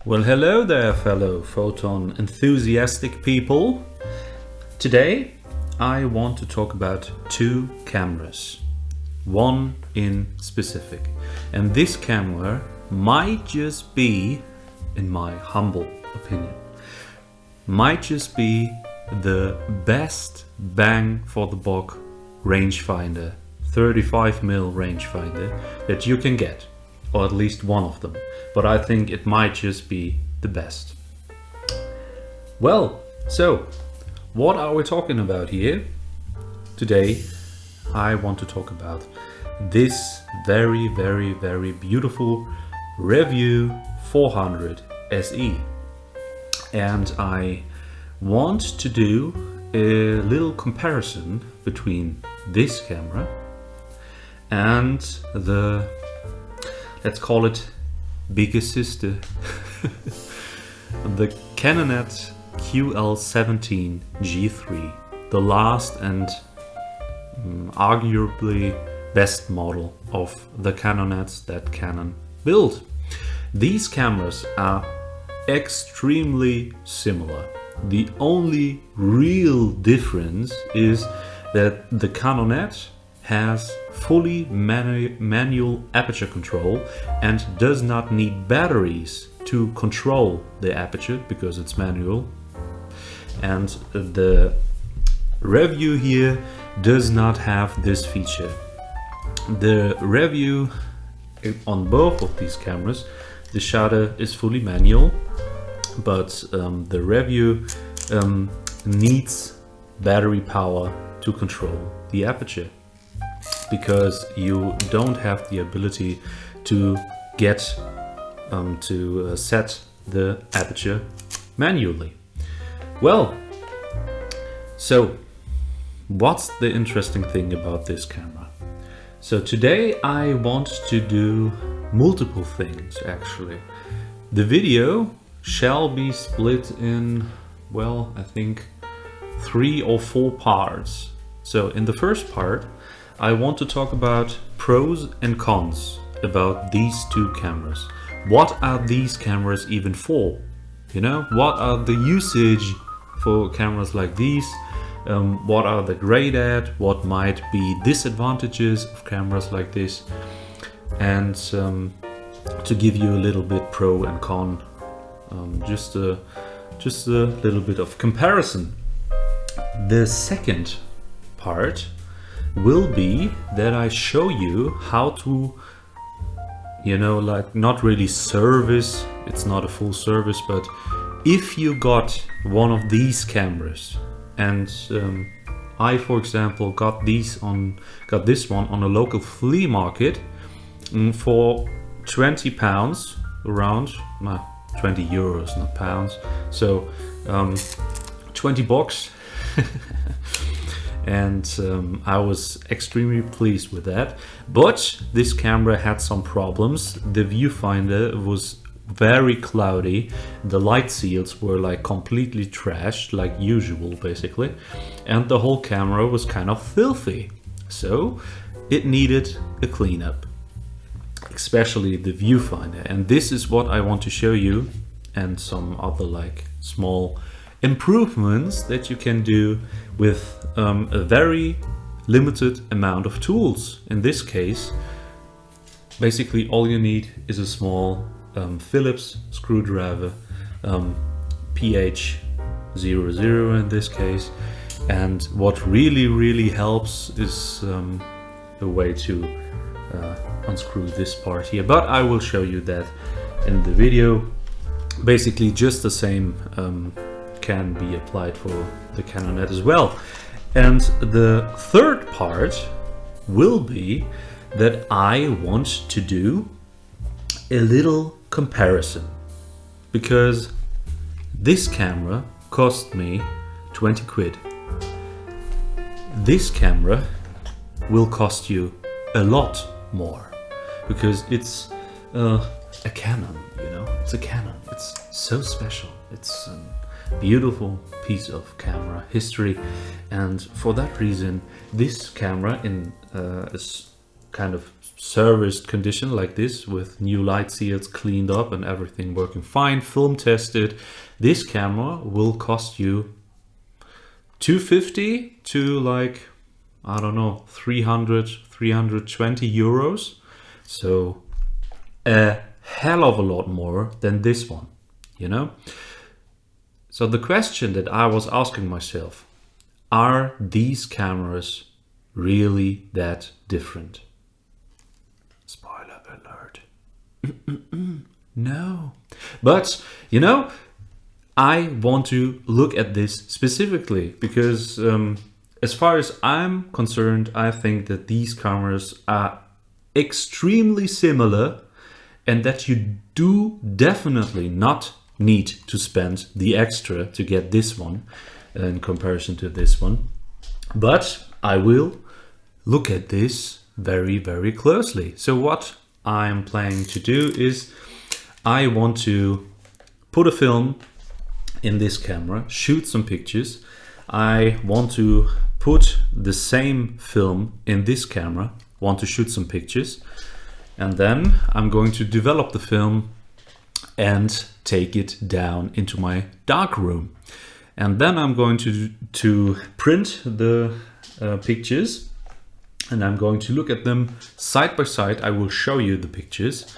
Well, hello there, fellow photon enthusiastic people. Today I want to talk about two cameras, one in specific. And this camera might just be, in my humble opinion, might just be the best bang for the buck rangefinder, 35mm rangefinder that you can get, or at least one of them. But I think it might just be the best. Well, so what are we talking about here? Today I want to talk about this very beautiful Revue 400 SE. And I want to do a little comparison between this camera and the, let's call it bigger sister, the Canonet Ql17 Giii, the last and arguably best model of the Canonets that Canon built. These cameras are extremely similar. The only real difference is that the Canonet has fully manual aperture control and does not need batteries to control the aperture because it's manual. And the Revue here does not have this feature. The Revue on both of these cameras, the shutter is fully manual, but the Revue needs battery power to control the aperture, because you don't have the ability to get set the aperture manually. Well, so what's the interesting thing about this camera? So today I want to do multiple things actually. The video shall be split in, well, I think 3 or 4 parts. So in the first part I want to talk about pros and cons about these two cameras. What are these cameras even for? You know, what are the usage for cameras like these? What are they great at? What might be disadvantages of cameras like this? And to give you a little bit pro and con, just a little bit of comparison. The second part will be that I show you how to, you know, like not really service, it's not a full service, but if you got one of these cameras, and I, for example, got this one on a local flea market for £20, around 20 euros, not pounds, so 20 bucks. And I was extremely pleased with that. But this camera had some problems. The viewfinder was very cloudy. The light seals were like completely trashed, like usual basically. And the whole camera was kind of filthy. So it needed a cleanup, especially the viewfinder. And this is what I want to show you, and some other like small improvements that you can do with a very limited amount of tools. In this case, basically all you need is a small Phillips screwdriver, PH00 in this case, and what really helps is a way to unscrew this part here, but I will show you that in the video. Basically just the same can be applied for the Canonet as well. And the third part will be that I want to do a little comparison, because this camera cost me 20 quid. This camera will cost you a lot more, because it's a Canon, you know, it's a Canon. It's so special. It's beautiful piece of camera history, and for that reason this camera is kind of serviced condition like this, with new light seals cleaned up and everything working fine, film tested, this camera will cost you 250 to like, I don't know, 300, 320 euros. So a hell of a lot more than this one, you know? So the question that I was asking myself, are these cameras really that different? Spoiler alert. No. But, you know, I want to look at this specifically because as far as I'm concerned, I think that these cameras are extremely similar and that you do definitely not need to spend the extra to get this one in comparison to this one. But I will look at this very, very closely. So what I'm planning to do is I want to put a film in this camera, shoot some pictures. I want to put the same film in this camera, want to shoot some pictures, and then I'm going to develop the film and take it down into my darkroom. And then I'm going to print the pictures, and I'm going to look at them side by side. I will show you the pictures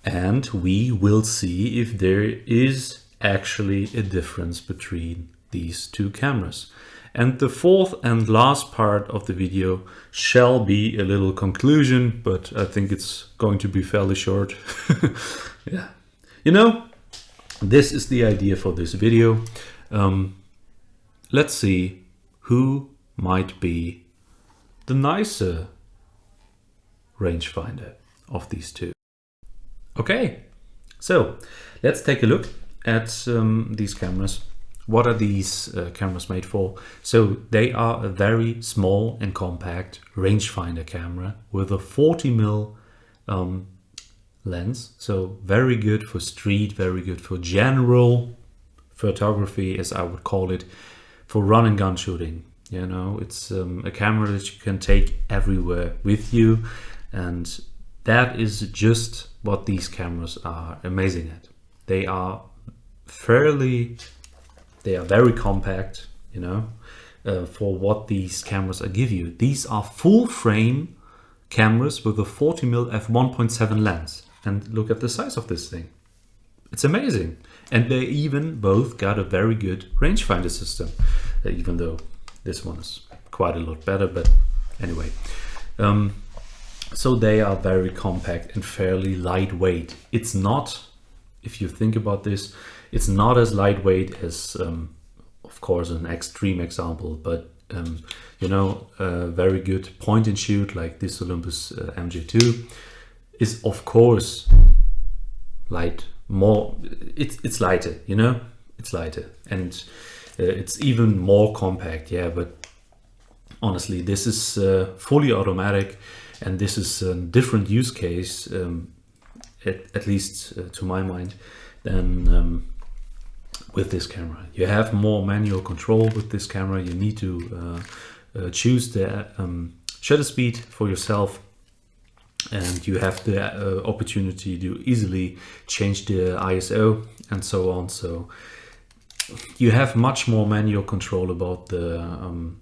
and we will see if there is actually a difference between these two cameras. And the fourth and last part of the video shall be a little conclusion, but I think it's going to be fairly short. Yeah, you know, this is the idea for this video. Let's see who might be the nicer rangefinder of these two. Okay, so let's take a look at these cameras. What are these cameras made for? So they are a very small and compact rangefinder camera with a 40mm lens. So very good for street, very good for general photography, as I would call it, for run and gun shooting. You know, it's a camera that you can take everywhere with you, and that is just what these cameras are amazing at. They are very compact, you know, for what these cameras give you. These are full frame cameras with a 40mm f1.7 lens, and look at the size of this thing. It's amazing. And they even both got a very good rangefinder system, even though this one is quite a lot better, but anyway. So they are very compact and fairly lightweight. It's not, if you think about this, it's not as lightweight as, of course, an extreme example, but you know, a very good point and shoot like this Olympus MJ2 is, of course, it's lighter, you know, it's lighter, and it's even more compact. Yeah, but honestly, this is fully automatic, and this is a different use case, at least to my mind, than with this camera. You have more manual control with this camera. You need to choose the shutter speed for yourself, and you have the opportunity to easily change the ISO and so on. So you have much more manual control about the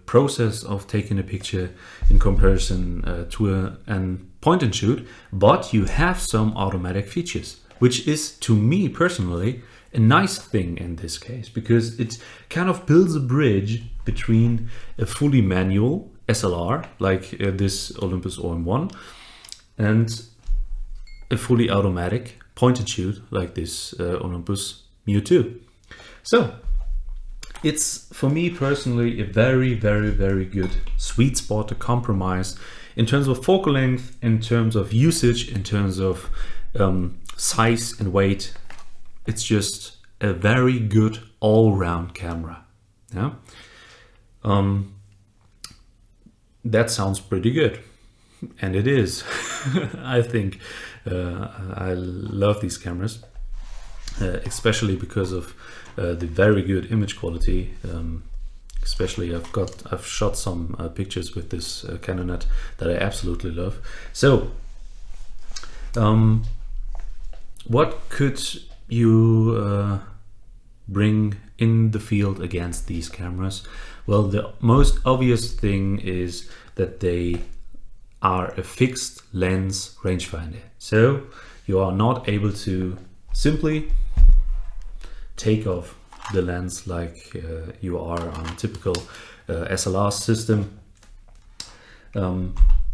process of taking a picture in comparison to a point and shoot, but you have some automatic features, which is, to me personally, a nice thing in this case, because it kind of builds a bridge between a fully manual SLR like this Olympus OM1 and a fully automatic point and shoot like this Olympus Mu 2. So it's, for me personally, a very, very, very good sweet spot to compromise in terms of focal length, in terms of usage, in terms of size and weight. It's just a very good all-round camera. Yeah, that sounds pretty good, and it is. I think I love these cameras, especially because of the very good image quality. Especially I've shot some pictures with this Canonet that I absolutely love. So what could you bring in the field against these cameras? Well, the most obvious thing is that they are a fixed lens rangefinder. So you are not able to simply take off the lens like you are on a typical SLR system.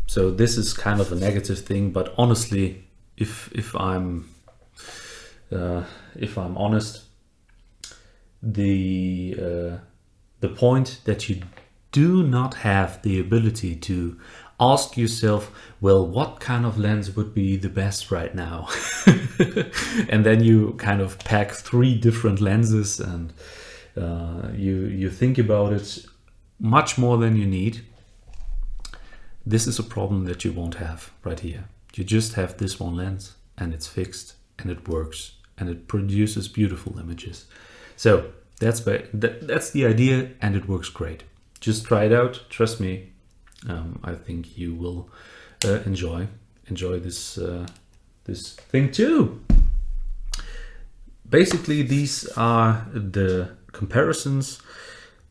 So this is kind of a negative thing, but honestly, if I'm honest, the point that you do not have the ability to ask yourself, well, what kind of lens would be the best right now? And then you kind of pack 3 different lenses and you think about it much more than you need. This is a problem that you won't have right here. You just have this one lens and it's fixed and it works and it produces beautiful images. So that's the idea, and it works great. Just try it out. Trust me. I think you will enjoy this this thing too. Basically, these are the comparisons.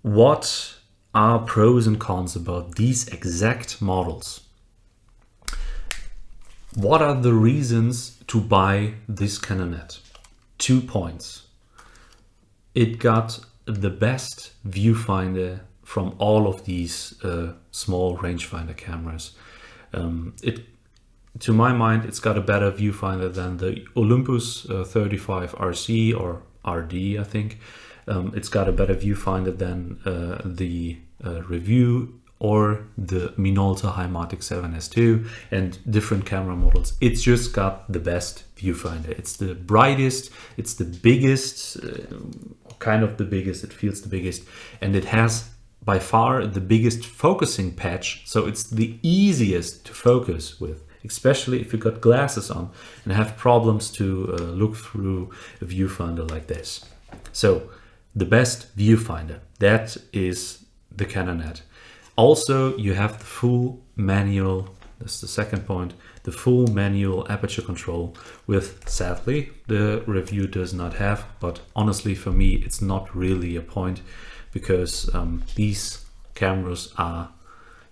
What are pros and cons about these exact models? What are the reasons to buy this Canonet? 2 points. It got the best viewfinder from all of these small rangefinder cameras. To my mind, it's got a better viewfinder than the Olympus 35 RC or RD, I think. It's got a better viewfinder than the Revue or the Minolta Himatic 7S2 and different camera models. It's just got the best viewfinder. It's the brightest, it's the biggest, kind of the biggest, it feels the biggest, and it has by far the biggest focusing patch, so it's the easiest to focus with, especially if you got glasses on and have problems to look through a viewfinder like this. So the best viewfinder, that is the Canonet. Also, you have the full manual, that's the second point, the full manual aperture control, with sadly the Revue does not have, but honestly for me it's not really a point, because these cameras are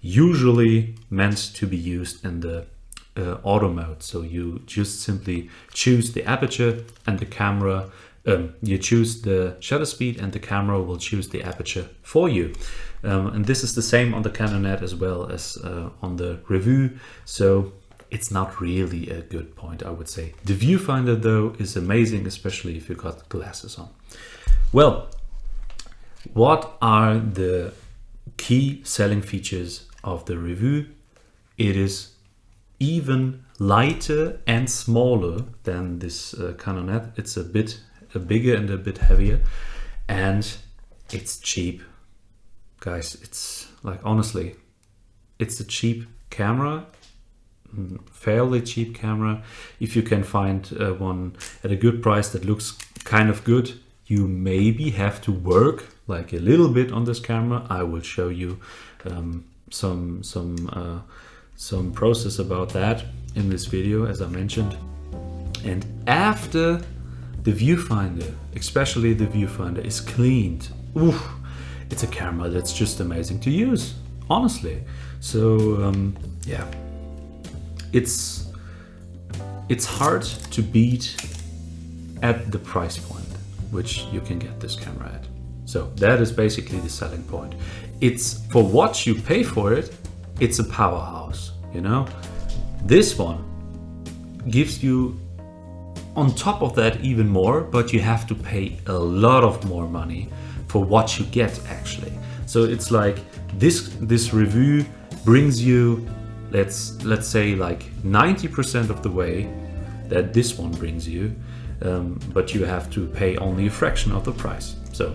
usually meant to be used in the auto mode. So you just simply choose the aperture and the camera, you choose the shutter speed and the camera will choose the aperture for you. And this is the same on the Canonet as well as on the Revue. So it's not really a good point, I would say. The viewfinder though is amazing, especially if you got glasses on. Well, what are the key selling features of the Revue? It is even lighter and smaller than this Canonet. It's a bit bigger and a bit heavier, and it's cheap. Guys, it's like, honestly, it's a cheap camera, fairly cheap camera. If you can find one at a good price that looks kind of good, you maybe have to work like a little bit on this camera. I will show you some process about that in this video, as I mentioned. And after the viewfinder, especially the viewfinder, is cleaned, oof, it's a camera that's just amazing to use, honestly. So yeah, it's hard to beat at the price point which you can get this camera at. So that is basically the selling point. It's, for what you pay for it, it's a powerhouse, you know. This one gives you on top of that even more, but you have to pay a lot of more money for what you get actually. So it's like this Revue brings you, let's say like 90% of the way that this one brings you, but you have to pay only a fraction of the price. So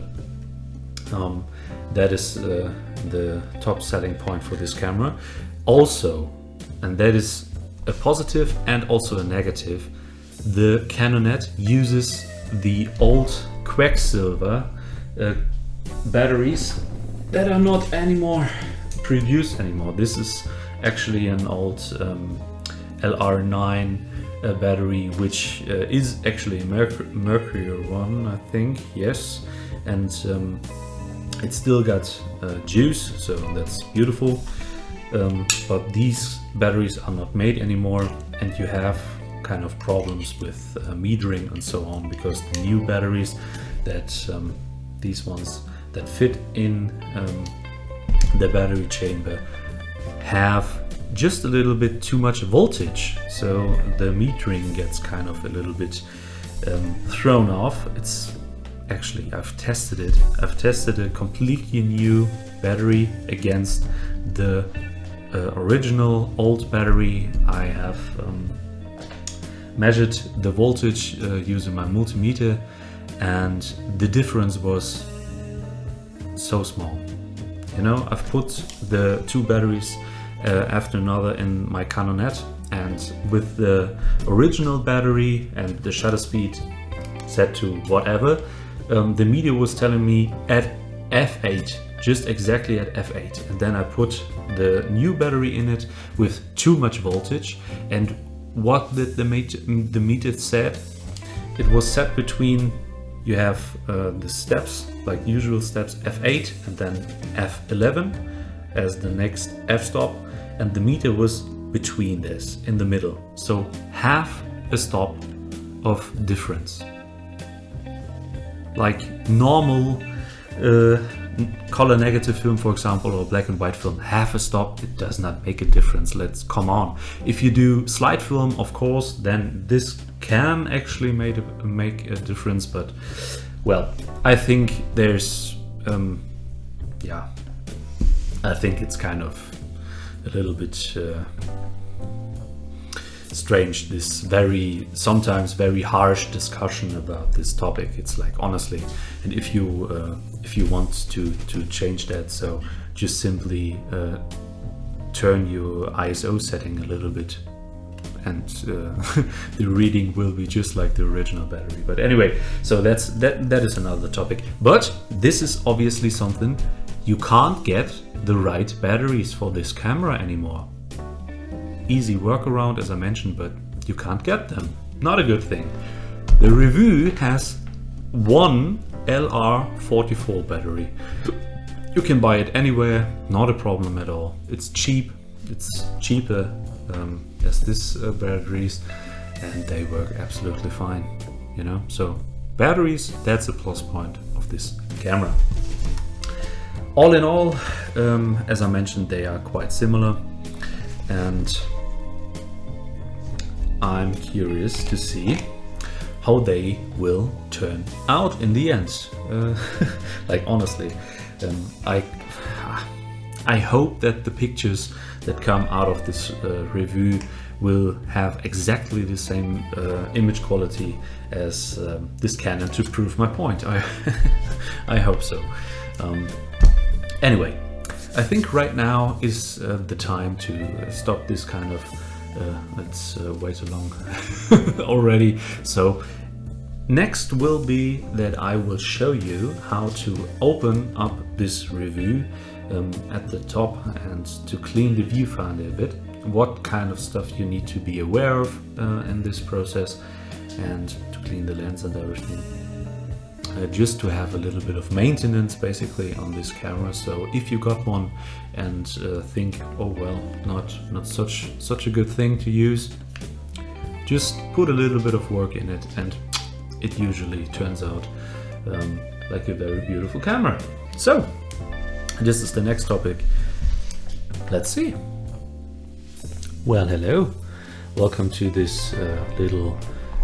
that is the top selling point for this camera. Also, and that is a positive and also a negative, the Canonet uses the old Quecksilver batteries that are not anymore produced anymore. This is actually an old LR9 battery, which is actually a Mercury one, I think, yes, and it still got juice, so that's beautiful. But these batteries are not made anymore, and you have kind of problems with metering and so on, because the new batteries that these ones that fit in the battery chamber have just a little bit too much voltage, so the metering gets kind of a little bit thrown off. It's actually, I've tested a completely new battery against the original old battery. I have measured the voltage using my multimeter, and the difference was so small. You know, I've put the two batteries after another in my Canonet, and with the original battery and the shutter speed set to whatever, the meter was telling me at f8, just exactly at f8, and then I put the new battery in it with too much voltage, and what did the meter said? It was set between, you have the steps, like usual steps, f8 and then f11 as the next f-stop, and the meter was between this, in the middle, so half a stop of difference. Like normal color negative film, for example, or black and white film, half a stop, it does not make a difference. Let's come on. If you do slide film, of course, then this can actually make a difference, but well, I think there's yeah, I think it's kind of a little bit strange, this sometimes very harsh discussion about this topic. It's like, honestly, and if you want to change that, so just simply turn your ISO setting a little bit, and the reading will be just like the original battery. But anyway, so that is another topic. But this is obviously something, you can't get the right batteries for this camera anymore. Easy workaround, as I mentioned, but you can't get them. Not a good thing. The Revue has one LR44 battery. You can buy it anywhere, not a problem at all. It's cheap, it's cheaper as this batteries, and they work absolutely fine, you know. So batteries, that's a plus point of this camera. All in all, as I mentioned, they are quite similar, and I'm curious to see how they will turn out in the end. Like, honestly, I hope that the pictures that come out of this review will have exactly the same image quality as this Canon, to prove my point. I hope so. Anyway, I think right now is the time to stop this kind of it's way too long already. So next will be that I will show you how to open up this Revue at the top, and to clean the viewfinder a bit, what kind of stuff you need to be aware of in this process, and to clean the lens and everything. Just to have a little bit of maintenance basically on this camera. So if you got one and think, oh well, not such a good thing to use, just put a little bit of work in it, and it usually turns out like a very beautiful camera. So this is the next topic. Let's see. Well, hello, welcome to this little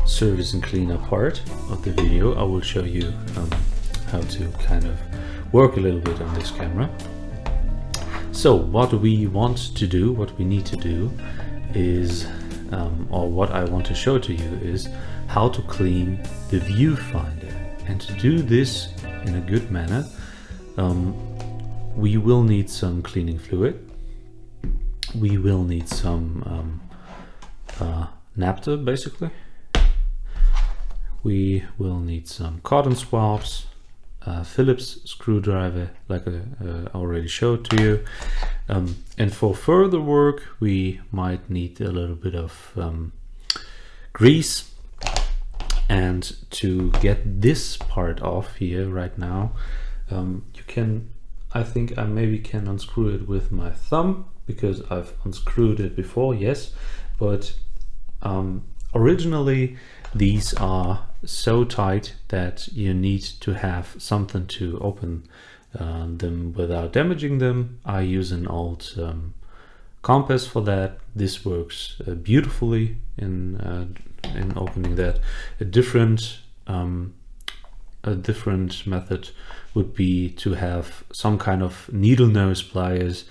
service and cleanup part of the video. I will show you how to kind of work a little bit on this camera. So what we want to do, what we need to do is, or what I want to show to you is how to clean the viewfinder. And to do this in a good manner, we will need some cleaning fluid. We will need some naphtha, basically. We will need some cotton swabs, Phillips screwdriver, like I already showed to you. And for further work, we might need a little bit of grease. And to get this part off here right now, you can, I think I maybe can unscrew it with my thumb, because I've unscrewed it before, yes, but originally these are so tight that you need to have something to open them without damaging them. I use an old compass for that. This works beautifully in opening that. A different method would be to have some kind of needle nose pliers,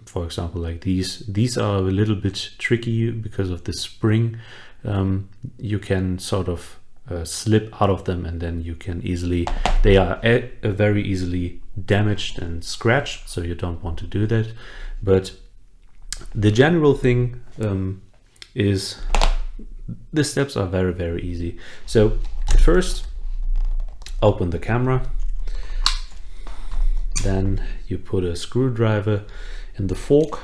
for example like these. These are a little bit tricky because of the spring. You can sort of slip out of them, and then you can easily, they are very easily damaged and scratched, so you don't want to do that. But the general thing is the steps are very, very easy. So first, open the camera, then you put a screwdriver in the fork,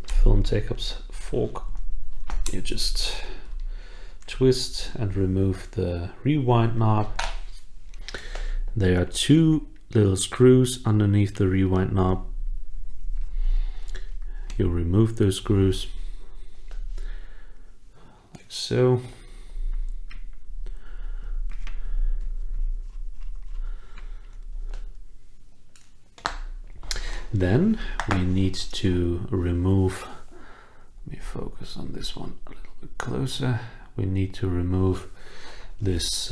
film take-ups fork. You just twist and remove the rewind knob. There are two little screws underneath the rewind knob. You remove those screws like so. Then we need to remove, let me focus on this one a little bit closer. We need to remove this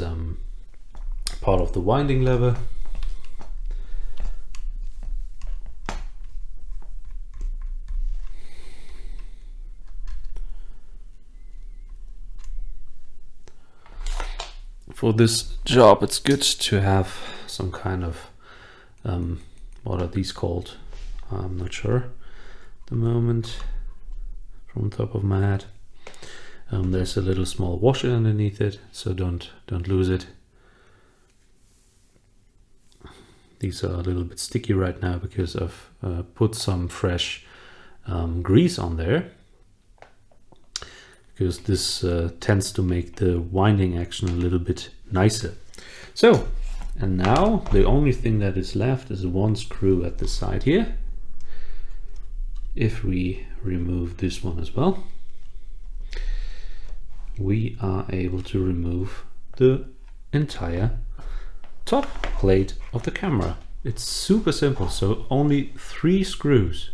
part of the winding lever. For this job, it's good to have some kind of, what are these called? I'm not sure at the moment from the top of my head. There's a little small washer underneath it, so don't lose it. These are a little bit sticky right now because I've put some fresh grease on there, because this tends to make the winding action a little bit nicer. So, and now the only thing that is left is one screw at the side here. If we remove this one as well, we are able to remove the entire top plate of the camera. It's super simple. So only three screws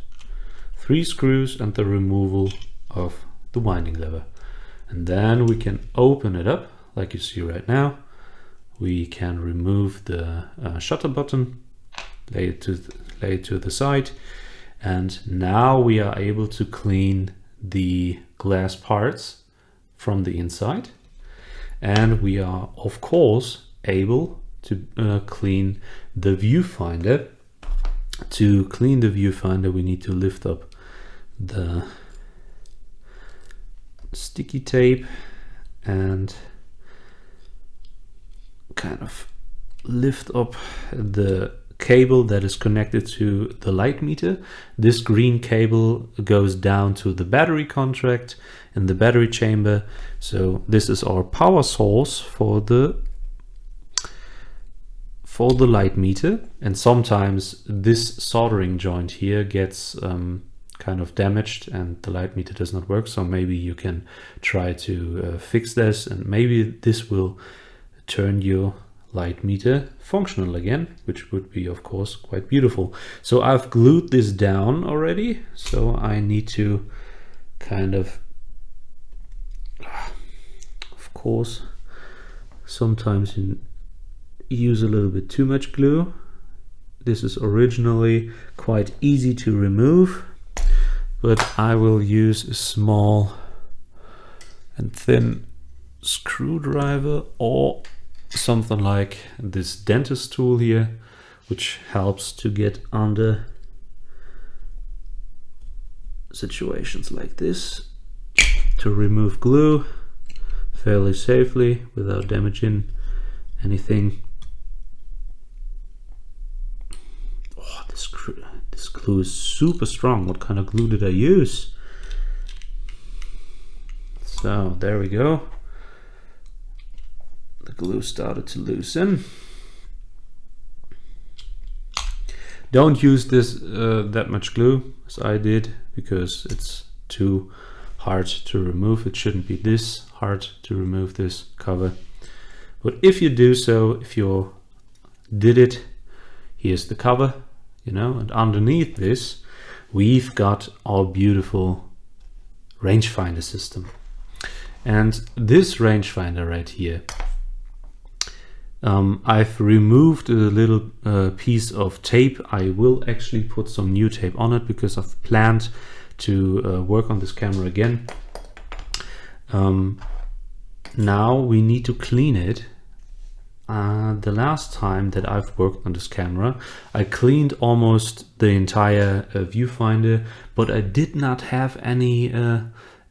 and the removal of the winding lever. And then we can open it up like you see right now. We can remove the shutter button, lay it to the side, and now we are able to clean the glass parts from the inside. And we are of course able to clean the viewfinder. To clean the viewfinder, we need to lift up the sticky tape and kind of lift up the cable that is connected to the light meter. This green cable goes down to the battery contract in the battery chamber. So this is our power source for the light meter, and sometimes this soldering joint here gets kind of damaged and the light meter does not work. So maybe you can try to fix this, and maybe this will turn your light meter functional again, which would be of course quite beautiful. So I've glued this down already, so I need to kind of course sometimes you use a little bit too much glue. This is originally quite easy to remove, but I will use a small and thin screwdriver or something like this dentist tool here, which helps to get under situations like this to remove glue fairly safely without damaging anything. Oh, this glue is super strong. What kind of glue did I use? So there we go. The glue started to loosen. Don't use this that much glue as I did, because it's too hard to remove. It shouldn't be this hard to remove this cover. But if you do so, if you did it, here's the cover, you know, and underneath this we've got our beautiful rangefinder system. And this rangefinder right here, I've removed a little piece of tape. I will actually put some new tape on it because I've planned to work on this camera again. Now we need to clean it. The last time that I've worked on this camera, I cleaned almost the entire viewfinder, but I did not have any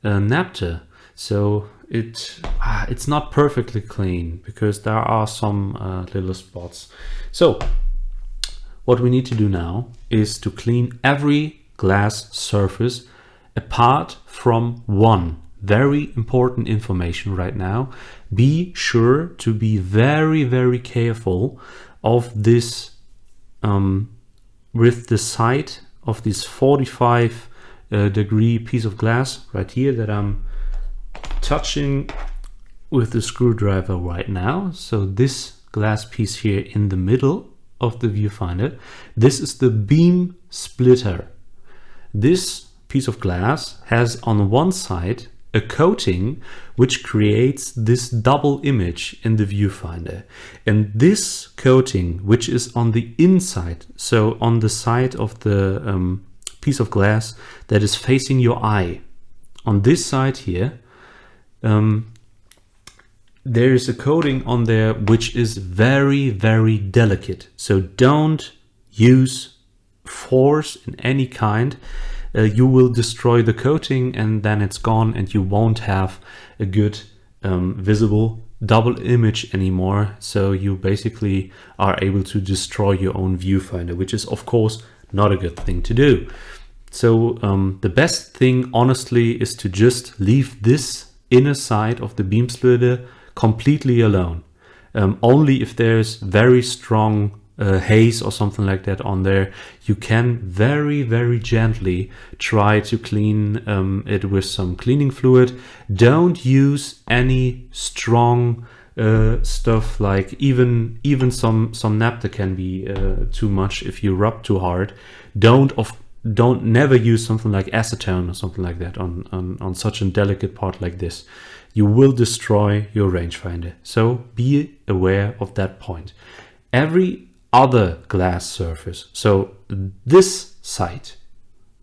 naphtha. So it's not perfectly clean because there are some little spots. So what we need to do now is to clean every glass surface apart from one. Very important information right now. Be sure to be very, very careful of this with the side of this 45 degree piece of glass right here that I'm touching with the screwdriver right now. So this glass piece here in the middle of the viewfinder, this is the beam splitter. This piece of glass has on one side a coating which creates this double image in the viewfinder, and this coating, which is on the inside, so on the side of the piece of glass that is facing your eye, on this side here, there is a coating on there which is very, very delicate. So don't use force in any kind. You will destroy the coating and then it's gone, and you won't have a good visible double image anymore. So you basically are able to destroy your own viewfinder, which is of course not a good thing to do. So the best thing honestly is to just leave this inner side of the beam splitter completely alone. Only if there's very strong haze or something like that on there, you can very, very gently try to clean it with some cleaning fluid. Don't use any strong stuff, like even some naphtha can be too much if you rub too hard. Don't never use something like acetone or something like that on such a delicate part like this. You will destroy your rangefinder. So be aware of that point. Every other glass surface, so this side,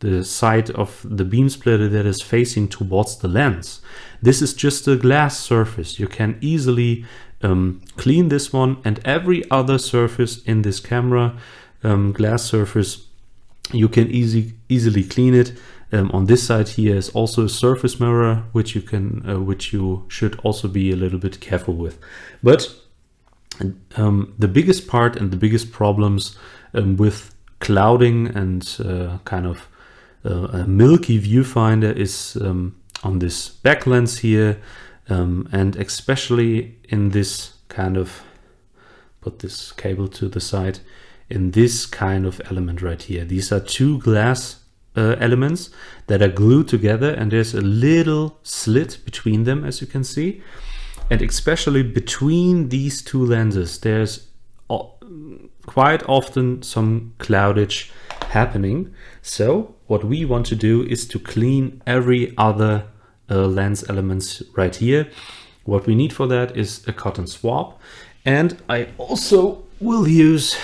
the side of the beam splitter that is facing towards the lens, this is just a glass surface. You can easily clean this one, and every other surface in this camera, glass surface, you can easily clean it. On this side here is also a surface mirror, which you should also be a little bit careful with. But the biggest part and the biggest problems with clouding and kind of a milky viewfinder is on this back lens here, and especially in this kind of, put this cable to the side, in this kind of element right here. These are two glass elements that are glued together, and there's a little slit between them, as you can see. And especially between these two lenses, there's quite often some cloudage happening. So what we want to do is to clean every other lens elements right here. What we need for that is a cotton swab, and I also will use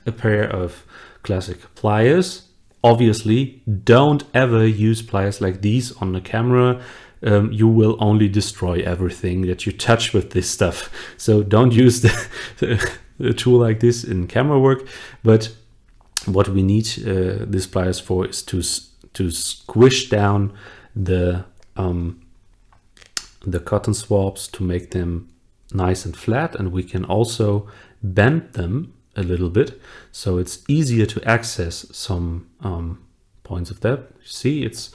a pair of classic pliers. Obviously, don't ever use pliers like these on the camera. You will only destroy everything that you touch with this stuff. So don't use the tool like this in camera work. But what we need these pliers for is to squish down the cotton swabs to make them nice and flat, and we can also bend them a little bit, so it's easier to access some points of that. See, it's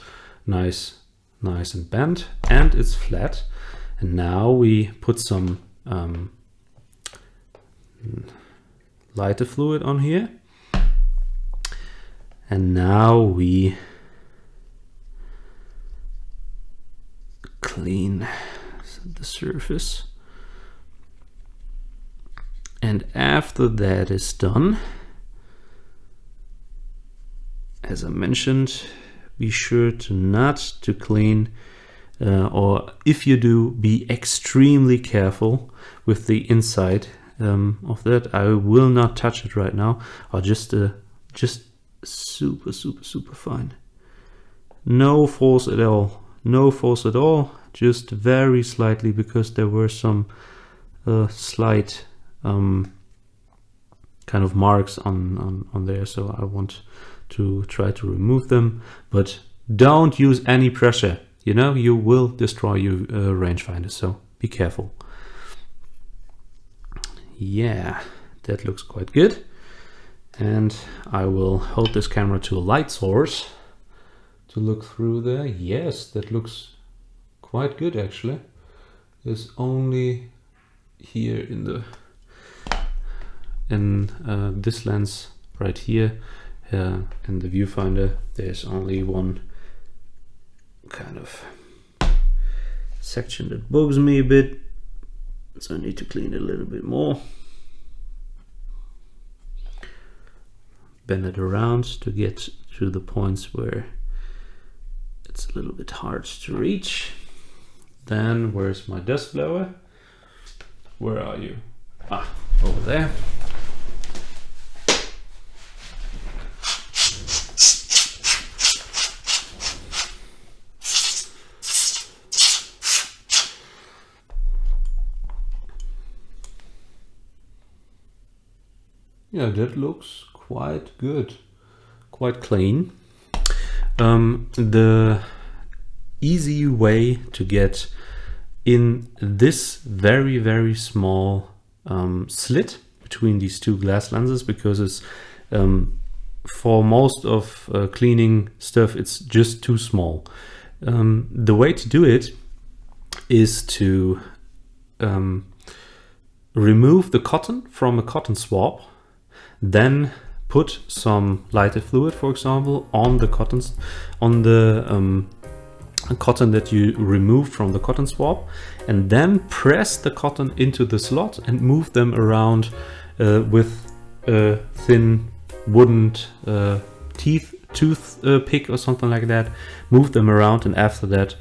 nice and bent, and it's flat. And now we put some lighter fluid on here, and now we clean the surface. And after that is done, as I mentioned, be sure to not to clean, or if you do, be extremely careful with the inside of that. I will not touch it right now. I'll just super fine. No force at all. No force at all. Just very slightly, because there were some slight kind of marks on there, so I want to try to remove them, but don't use any pressure. You know, you will destroy your rangefinder, so be careful. Yeah, that looks quite good. And I will hold this camera to a light source to look through there. Yes, that looks quite good actually. There's only here in this lens right here in the viewfinder, there's only one kind of section that bugs me a bit, so I need to clean it a little bit more. Bend it around to get to the points where it's a little bit hard to reach. Then where's my dust blower? Where are you? Ah, over there. Yeah, that looks quite good, quite clean. The easy way to get in this very small slit between these two glass lenses, because it's for most of cleaning stuff it's just too small. The way to do it is to remove the cotton from a cotton swab, then put some lighter fluid, for example, on the cotton that you removed from the cotton swab, and then press the cotton into the slot and move them around with a thin wooden tooth pick or something like that. Move them around, and after that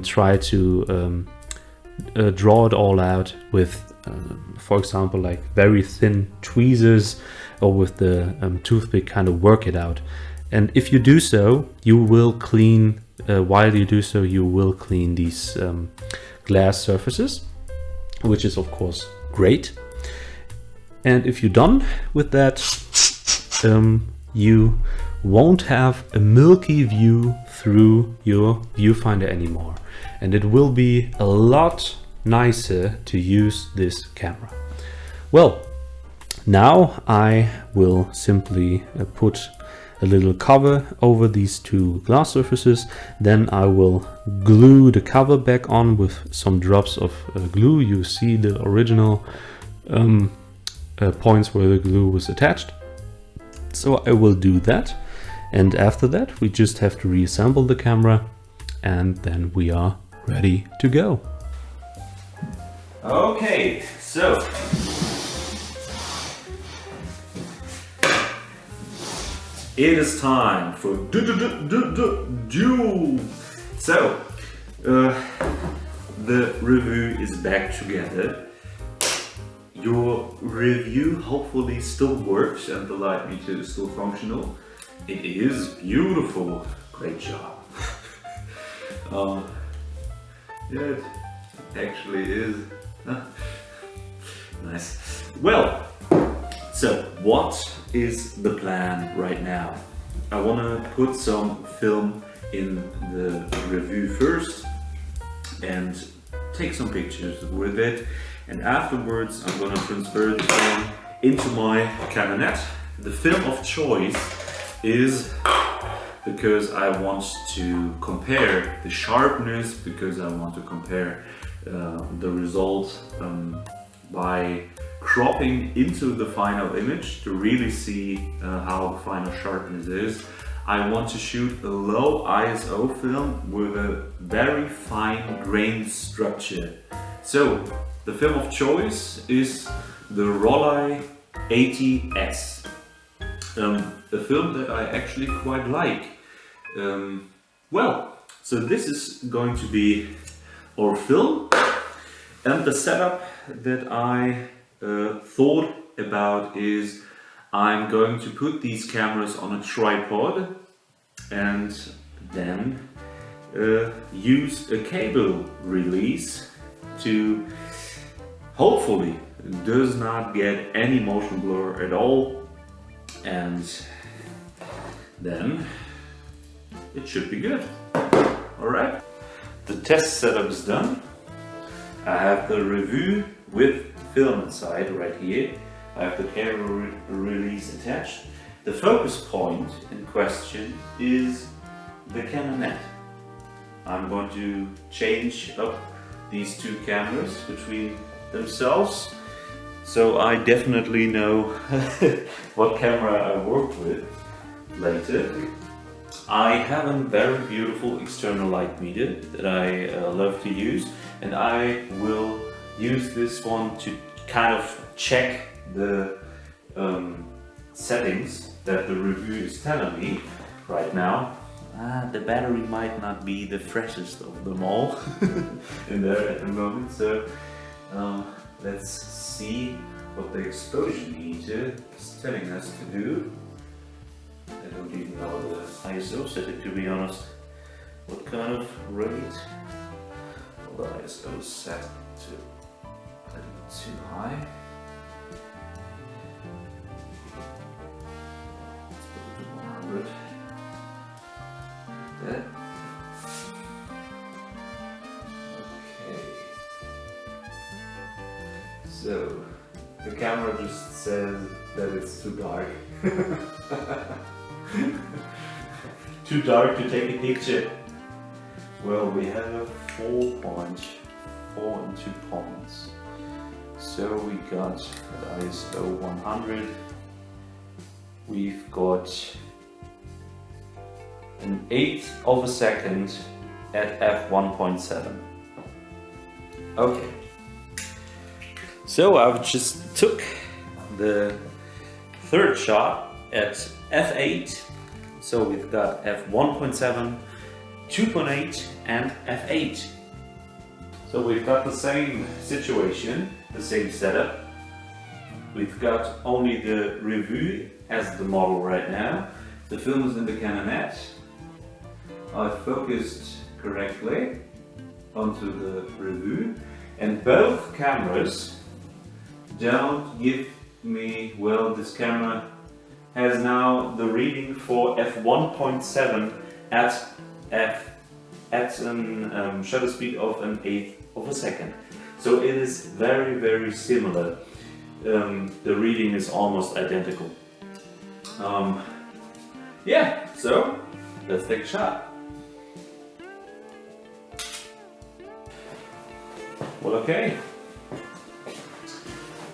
try to draw it all out with for example, like very thin tweezers, or with the toothpick, kind of work it out. And if you do so, you will clean, while you do so, you will clean these glass surfaces, which is of course great. And if you're done with that, you won't have a milky view through your viewfinder anymore. And it will be a lot nicer to use this camera. Well, now I will simply put a little cover over these two glass surfaces. Then I will glue the cover back on with some drops of glue. You see the original points where the glue was attached. So I will do that. And after that, we just have to reassemble the camera, and then we are ready to go. Okay, so it is time for duel. So the Revue is back together. Your Revue hopefully still works and the light meter is still functional. It is beautiful. Great job. Yeah, it actually is. Nice. Well, so what is the plan right now? I want to put some film in the Revue first and take some pictures with it, and afterwards I'm gonna transfer the film into my Canonet. The film of choice is because I want to compare the sharpness, because I want to compare the result by cropping into the final image to really see how the final sharpness is. I want to shoot a low ISO film with a very fine grained structure. So the film of choice is the Revue 80S. A film that I actually quite like. Well, so this is going to be our film, and the setup that I thought about is I'm going to put these cameras on a tripod and then use a cable release to hopefully does not get any motion blur at all, and then it should be good. Alright, the test setup is done. I have the Revue with film inside right here. I have the camera release attached. The focus point in question is the Canonet. I'm going to change up these two cameras between themselves, so I definitely know what camera I worked with later. I have a very beautiful external light meter that I love to use, and I will use this one to kind of check the settings that the Revue is telling me right now. The battery might not be the freshest of them all in there at the moment, so let's see what the exposure meter is telling us to do. I don't even know the ISO setting, to be honest. What kind of rate? Well, the ISO is set to a little bit too high. Let's put it to 100. There. Okay. So the camera just says that it's too dark. Too dark to take a picture. Well, we have 4.4 and 2 points. So we got at ISO 100. We've got an 1/8 of a second at f1.7. Okay. So I've just took the third shot at f8. So we've got f1.7, 2.8 and f8. So we've got the same situation, the same setup. We've got only the Revue as the model right now. The film is in the Canonet. I've focused correctly onto the Revue, and both cameras don't give me, well, this camera has now the reading for f1.7 at an shutter speed of 1/8 of a second. So it is very, very similar. The reading is almost identical. Yeah, so let's take a shot. Well, okay.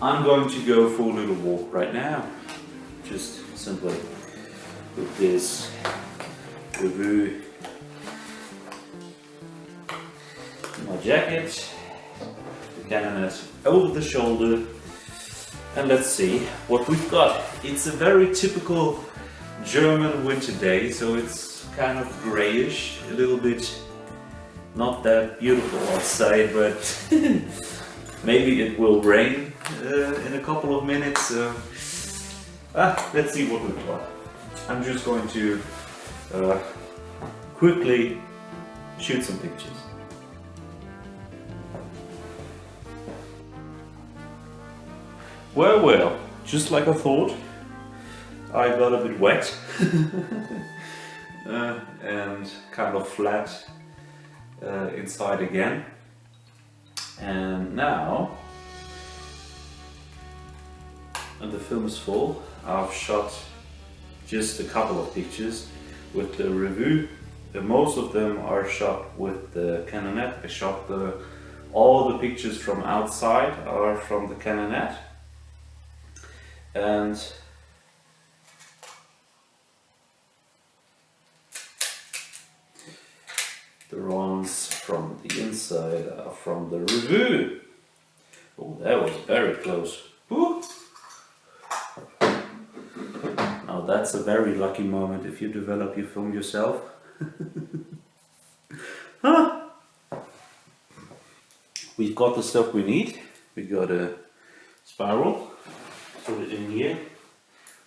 I'm going to go for a little walk right now. Just simply with this Revue in my jacket, the Canonet over the shoulder, and let's see what we've got. It's a very typical German winter day, so it's kind of grayish, a little bit not that beautiful outside, but maybe it will rain in a couple of minutes, so let's see what we've got. I'm just going to quickly shoot some pictures. Well, just like I thought, I got a bit wet and kind of flat inside again. And now the film is full. I've shot just a couple of pictures with the Revue. Most of them are shot with the Canonet. I shot all the pictures from outside are from the Canonet. And the ones from the inside are from the Revue. Oh, that was very close. Woo. Now that's a very lucky moment if you develop your film yourself. Huh? We've got the stuff we need. We got a spiral. Put it in here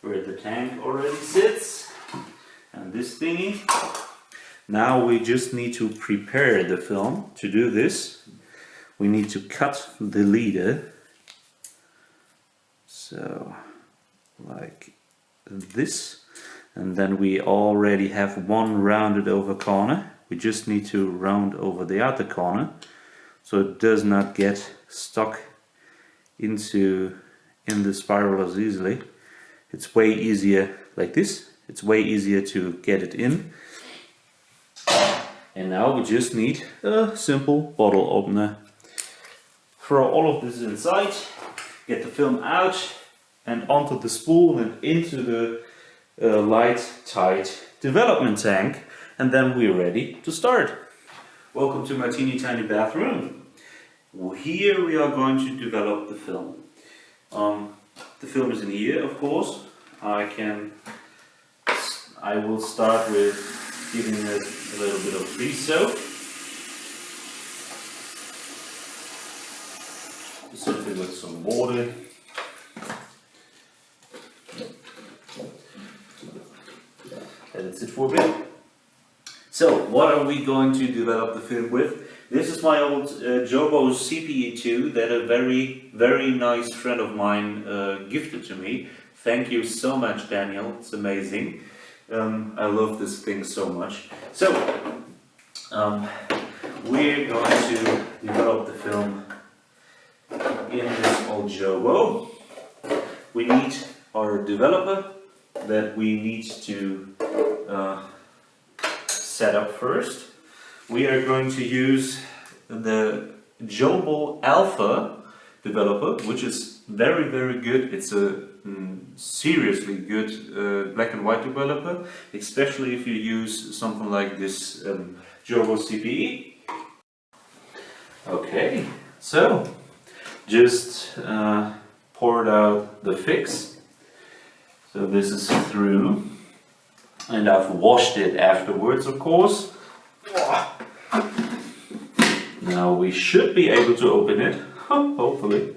where the tank already sits. And this thingy. Now we just need to prepare the film. To do this, we need to cut the leader. So, like this. And then we already have one rounded over corner. We just need to round over the other corner so it does not get stuck in the spiral as easily. It's way easier like this. It's way easier to get it in. And now we just need a simple bottle opener. Throw all of this inside, get the film out and onto the spool and into the light tight development tank, and then we're ready to start. Welcome to my teeny tiny bathroom. Here we are going to develop the film. The film is in here, of course. I will start with giving it a little bit of pre-soak. Simply with some water. Let it sit for a bit. So, what are we going to develop the film with? This is my old Jobo CPE2 that a very, very nice friend of mine gifted to me. Thank you so much, Daniel. It's amazing. I love this thing so much. So, we're going to develop the film in this old Jobo. We need our developer that we need to set up first. We are going to use the Jobo Alpha developer, which is very, very good. It's a seriously good black and white developer, especially if you use something like this Jobo CPE. Okay, so just poured out the fix. So this is through, and I've washed it afterwards, of course. Now we should be able to open it, hopefully.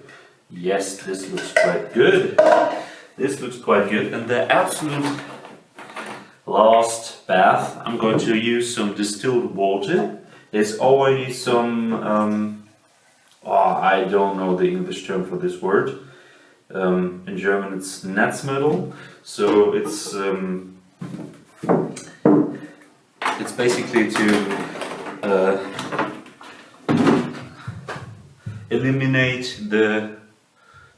Yes, this looks quite good. This looks quite good. And the absolute last bath, I'm going to use some distilled water. There's already some, I don't know the English term for this word. In German it's Netzmittel. So it's basically to eliminate the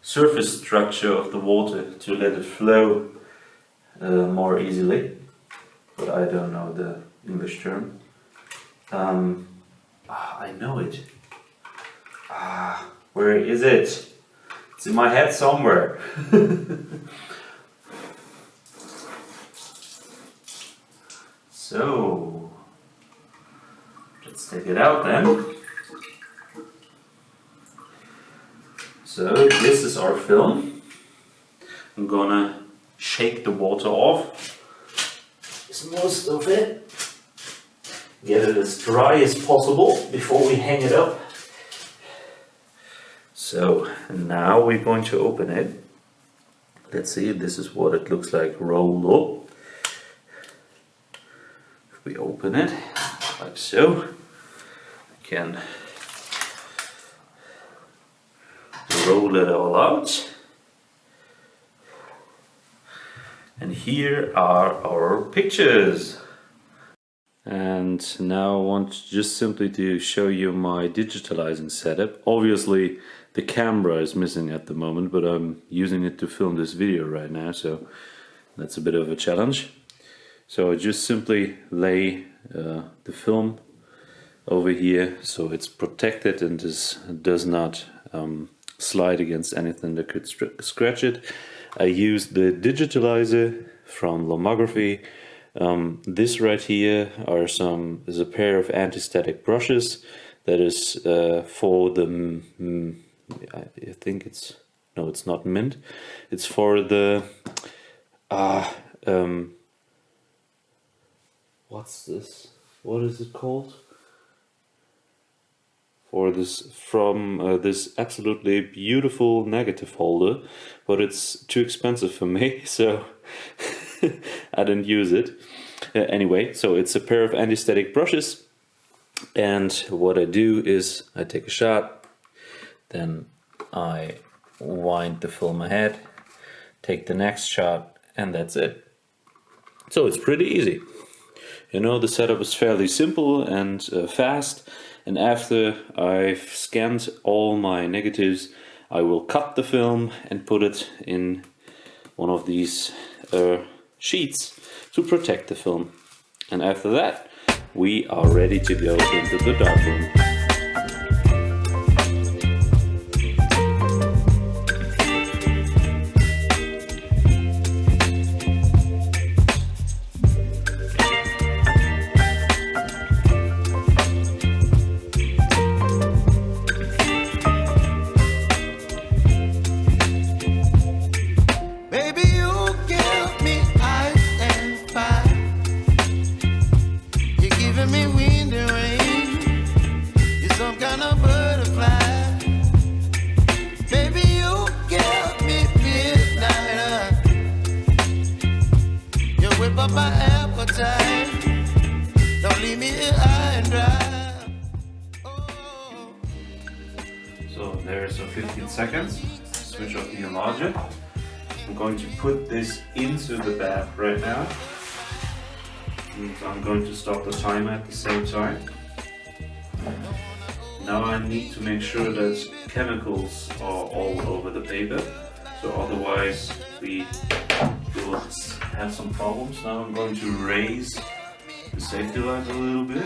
surface structure of the water, to let it flow more easily, but I don't know the English term. I know it. Where is it? It's in my head somewhere. So let's take it out then. So this is our film. I'm gonna shake the water off, most of it, get it as dry as possible before we hang it up. So now we're going to open it. Let's see, this is what it looks like rolled up. If we open it like so, I can roll it all out. And here are our pictures. And now I want just simply to show you my digitalizing setup. Obviously the camera is missing at the moment, but I'm using it to film this video right now, so that's a bit of a challenge. So I just simply lay the film over here so it's protected and does not slide against anything that could scratch it. I used the digitalizer from Lomography. This right here is a pair of anti-static brushes that is for the I think it's not mint. It's for the what's this? What is it called? For this from this absolutely beautiful negative holder, but it's too expensive for me, so I didn't use it. Anyway, so it's a pair of anti-static brushes, and what I do is I take a shot, then I wind the film ahead, take the next shot, and that's it. So it's pretty easy. You know, the setup is fairly simple and fast, and after I've scanned all my negatives, I will cut the film and put it in one of these sheets to protect the film. And after that, we are ready to go into the darkroom. So there's 15 seconds. Switch off the enlarger. I'm going to put this into the bath right now. And I'm going to stop the timer at the same time. Now I need to make sure that chemicals are all over the paper, so otherwise we will have some problems. Now I'm going to raise the safety light a little bit.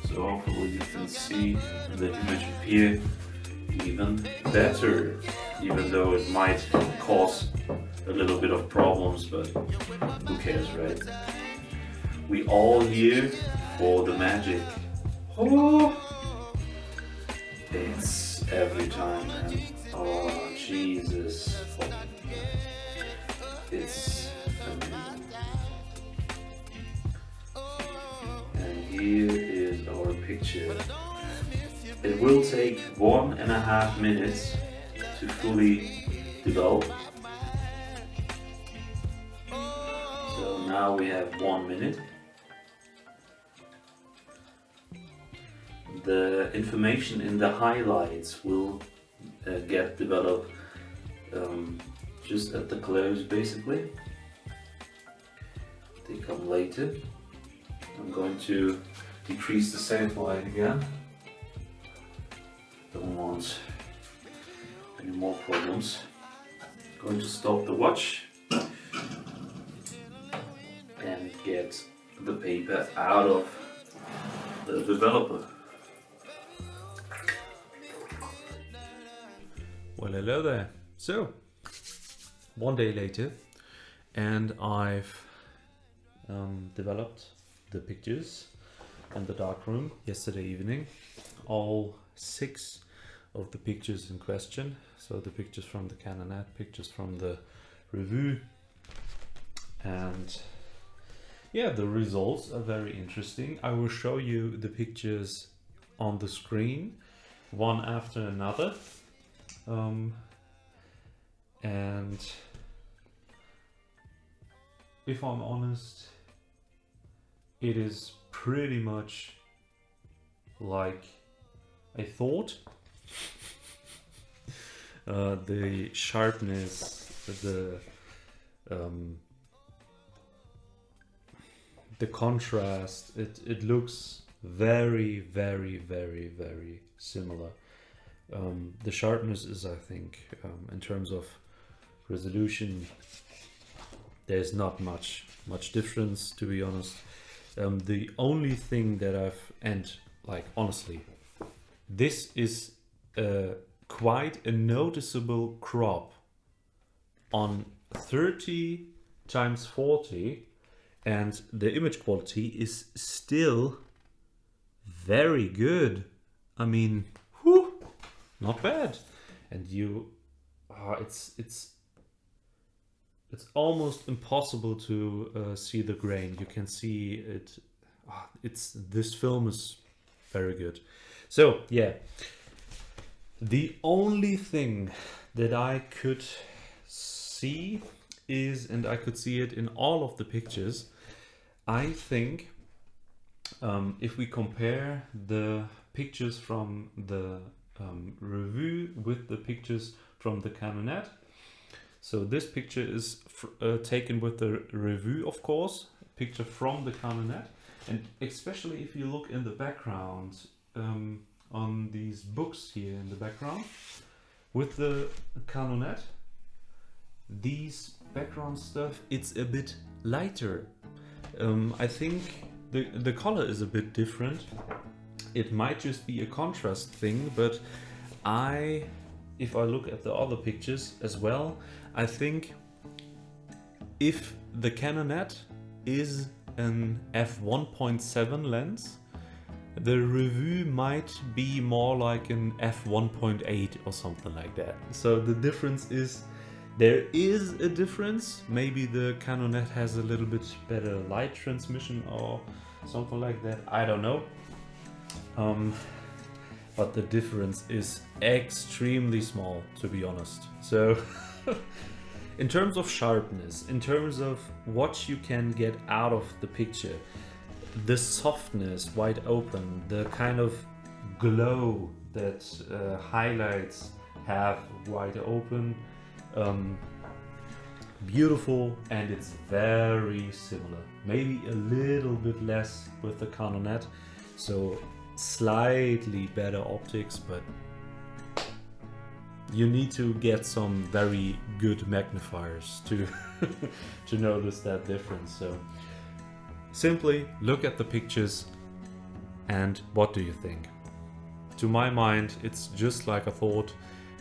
So hopefully you can see the image appear even better, even though it might cause a little bit of problems, but who cares, right? We all here for the magic. Oh, it's every time, man. Oh, Jesus. It's amazing. And here is our picture. It will take 1.5 minutes to fully develop. So now we have 1 minute. The information in the highlights will get developed just at the close, basically. They come later. I'm going to decrease the safe light again. Don't want any more problems. Going to stop the watch and get the paper out of the developer. Well, hello there. So, one day later, and I've developed the pictures in the darkroom yesterday evening. All 6 of the pictures in question. So the pictures from the Canonet, pictures from the Revue, and yeah, the results are very interesting. I will show you the pictures on the screen, one after another. And if I'm honest, it is pretty much like I thought. The sharpness, the the contrast, it looks very, very, very, very similar. The sharpness is, I think, in terms of resolution, there's not much difference, to be honest. The only thing that and like honestly, this is quite a noticeable crop on 30x40, and the image quality is still very good. I mean, whew, not bad. And it's almost impossible to see the grain. You can see it. This film is very good. So yeah, the only thing that I could see is, and I could see it in all of the pictures, I think if we compare the pictures from the Revue with the pictures from the Canonet. So this picture is taken with the Revue, of course, picture from the Canonet, and especially if you look in the background on these books here in the background with the Canonet, these background stuff, it's a bit lighter. I think the color is a bit different. It might just be a contrast thing, but if I look at the other pictures as well, I think if the Canonet is an f1.7 lens, the Revue might be more like an f1.8 or something like that. So the difference is, there is a difference. Maybe the Canonet has a little bit better light transmission or something like that. I don't know. But the difference is extremely small, to be honest. So in terms of sharpness, in terms of what you can get out of the picture, the softness, wide open, the kind of glow that highlights have wide open, beautiful, and it's very similar. Maybe a little bit less with the Canonet, so slightly better optics, but you need to get some very good magnifiers to to notice that difference. So simply look at the pictures and what do you think? To my mind, it's just like I thought.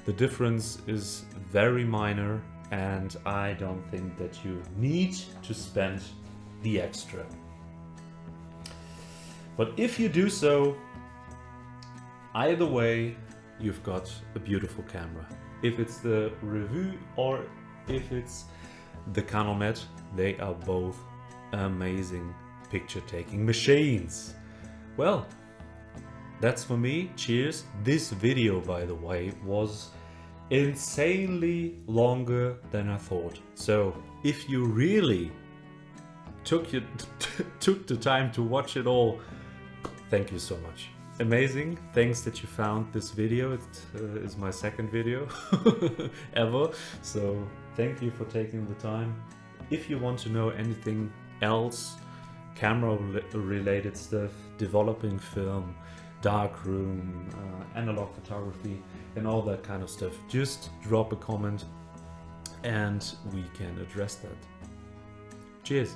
The difference is very minor, and I don't think that you need to spend the extra. But if you do so, either way, you've got a beautiful camera. If it's the Revue or if it's the Canonet, they are both amazing picture-taking machines. Well, that's for me. Cheers. This video, by the way, was insanely longer than I thought. So if you really took the time to watch it all, thank you so much. Amazing. Thanks that you found this video. It is my second video ever. So thank you for taking the time. If you want to know anything else, camera related stuff, developing film, darkroom, analog photography, and all that kind of stuff, just drop a comment and we can address that. Cheers.